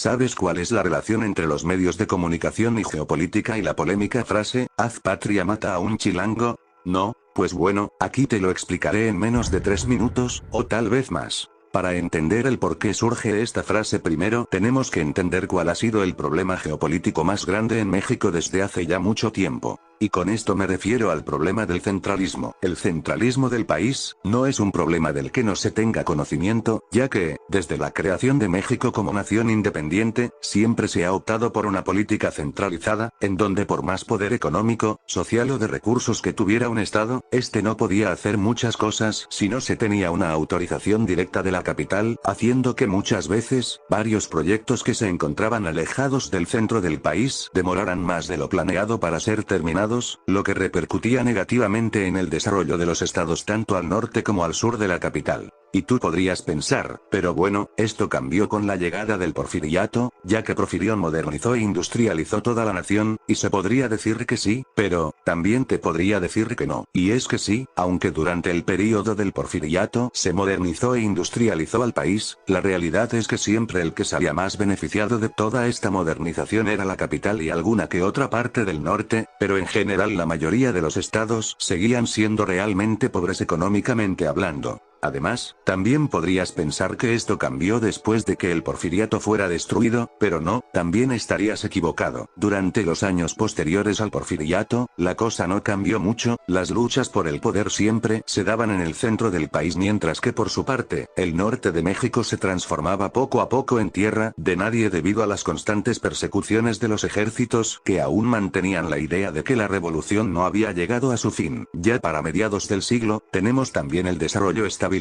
¿Sabes cuál es la relación entre los medios de comunicación y geopolítica y la polémica frase, haz patria mata a un chilango? ¿No? Pues bueno, aquí te lo explicaré en menos de 3 minutos, o tal vez más. Para entender el por qué surge esta frase primero tenemos que entender cuál ha sido el problema geopolítico más grande en México desde hace ya mucho tiempo. Y con esto me refiero al problema del centralismo. El centralismo del país, no es un problema del que no se tenga conocimiento, ya que, desde la creación de México como nación independiente, siempre se ha optado por una política centralizada, en donde por más poder económico, social o de recursos que tuviera un Estado, este no podía hacer muchas cosas si no se tenía una autorización directa de la capital, haciendo que muchas veces, varios proyectos que se encontraban alejados del centro del país demoraran más de lo planeado para ser terminados, lo que repercutía negativamente en el desarrollo de los estados tanto al norte como al sur de la capital. Y tú podrías pensar, pero bueno, esto cambió con la llegada del Porfiriato, ya que Porfirio modernizó e industrializó toda la nación, y se podría decir que sí, pero, también te podría decir que no. Y es que sí, aunque durante el período del Porfiriato se modernizó e industrializó al país, la realidad es que siempre el que salía más beneficiado de toda esta modernización era la capital y alguna que otra parte del norte, pero en general la mayoría de los estados seguían siendo realmente pobres económicamente hablando. Además, también podrías pensar que esto cambió después de que el Porfiriato fuera destruido, pero no, también estarías equivocado. Durante los años posteriores al Porfiriato, la cosa no cambió mucho, las luchas por el poder siempre se daban en el centro del país mientras que por su parte, el norte de México se transformaba poco a poco en tierra de nadie debido a las constantes persecuciones de los ejércitos que aún mantenían la idea de que la revolución no había llegado a su fin. Ya para mediados del siglo, tenemos también el desarrollo estabilizador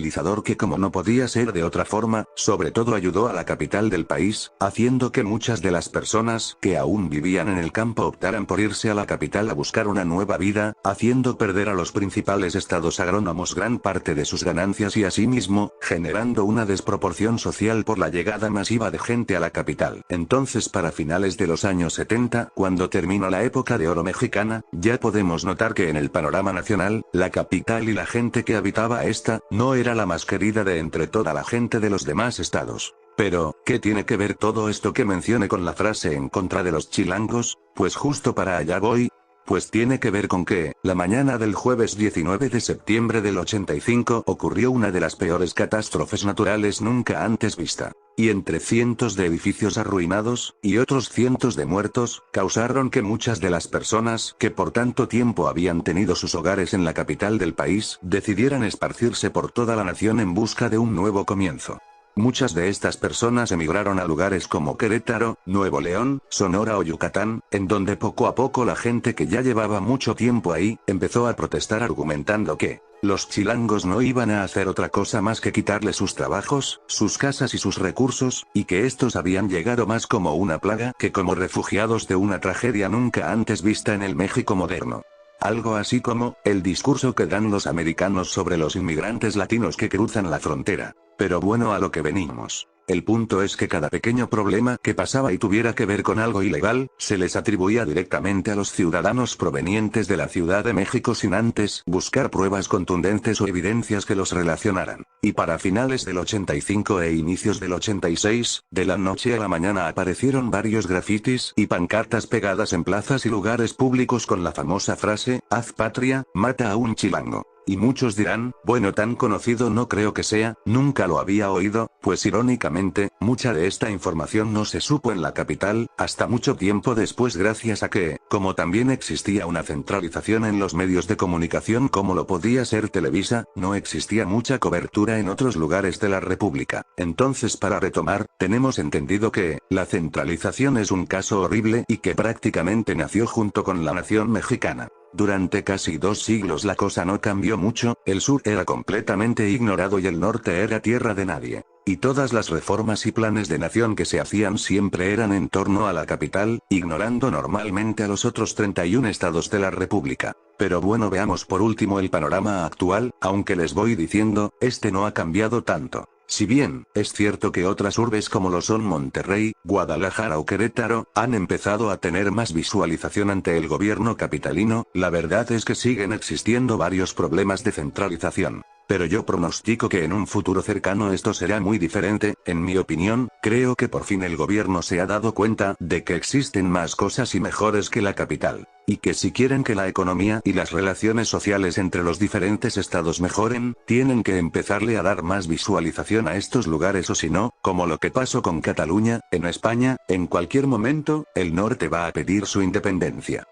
que como no podía ser de otra forma, sobre todo ayudó a la capital del país, haciendo que muchas de las personas que aún vivían en el campo optaran por irse a la capital a buscar una nueva vida, haciendo perder a los principales estados agrónomos gran parte de sus ganancias y asimismo, generando una desproporción social por la llegada masiva de gente a la capital. Entonces para finales de los años 70, cuando terminó la época de oro mexicana, ya podemos notar que en el panorama nacional, la capital y la gente que habitaba esta, no era la más querida de entre toda la gente de los demás estados. Pero, ¿qué tiene que ver todo esto que mencioné con la frase en contra de los chilangos? Pues justo para allá voy. Pues tiene que ver con que, la mañana del jueves 19 de septiembre del 85 ocurrió una de las peores catástrofes naturales nunca antes vista. Y entre cientos de edificios arruinados, y otros cientos de muertos, causaron que muchas de las personas que por tanto tiempo habían tenido sus hogares en la capital del país, decidieran esparcirse por toda la nación en busca de un nuevo comienzo. Muchas de estas personas emigraron a lugares como Querétaro, Nuevo León, Sonora o Yucatán, en donde poco a poco la gente que ya llevaba mucho tiempo ahí, empezó a protestar argumentando que los chilangos no iban a hacer otra cosa más que quitarle sus trabajos, sus casas y sus recursos, y que estos habían llegado más como una plaga que como refugiados de una tragedia nunca antes vista en el México moderno. Algo así como, el discurso que dan los americanos sobre los inmigrantes latinos que cruzan la frontera. Pero bueno, a lo que venimos. El punto es que cada pequeño problema que pasaba y tuviera que ver con algo ilegal, se les atribuía directamente a los ciudadanos provenientes de la Ciudad de México sin antes buscar pruebas contundentes o evidencias que los relacionaran. Y para finales del 85 e inicios del 86, de la noche a la mañana aparecieron varios grafitis y pancartas pegadas en plazas y lugares públicos con la famosa frase, haz patria, mata a un chilango. Y muchos dirán, bueno, tan conocido no creo que sea, nunca lo había oído, pues irónicamente, mucha de esta información no se supo en la capital, hasta mucho tiempo después gracias a que, como también existía una centralización en los medios de comunicación como lo podía ser Televisa, no existía mucha cobertura en otros lugares de la República. Entonces para retomar, tenemos entendido que, la centralización es un caso horrible y que prácticamente nació junto con la nación mexicana. Durante casi 2 siglos la cosa no cambió mucho, el sur era completamente ignorado y el norte era tierra de nadie. Y todas las reformas y planes de nación que se hacían siempre eran en torno a la capital, ignorando normalmente a los otros 31 estados de la República. Pero bueno, veamos por último el panorama actual, aunque les voy diciendo, este no ha cambiado tanto. Si bien, es cierto que otras urbes como lo son Monterrey, Guadalajara o Querétaro, han empezado a tener más visualización ante el gobierno capitalino, la verdad es que siguen existiendo varios problemas de centralización. Pero yo pronostico que en un futuro cercano esto será muy diferente. En mi opinión, creo que por fin el gobierno se ha dado cuenta de que existen más cosas y mejores que la capital. Y que si quieren que la economía y las relaciones sociales entre los diferentes estados mejoren, tienen que empezarle a dar más visualización a estos lugares, o si no, como lo que pasó con Cataluña, en España, en cualquier momento, el norte va a pedir su independencia.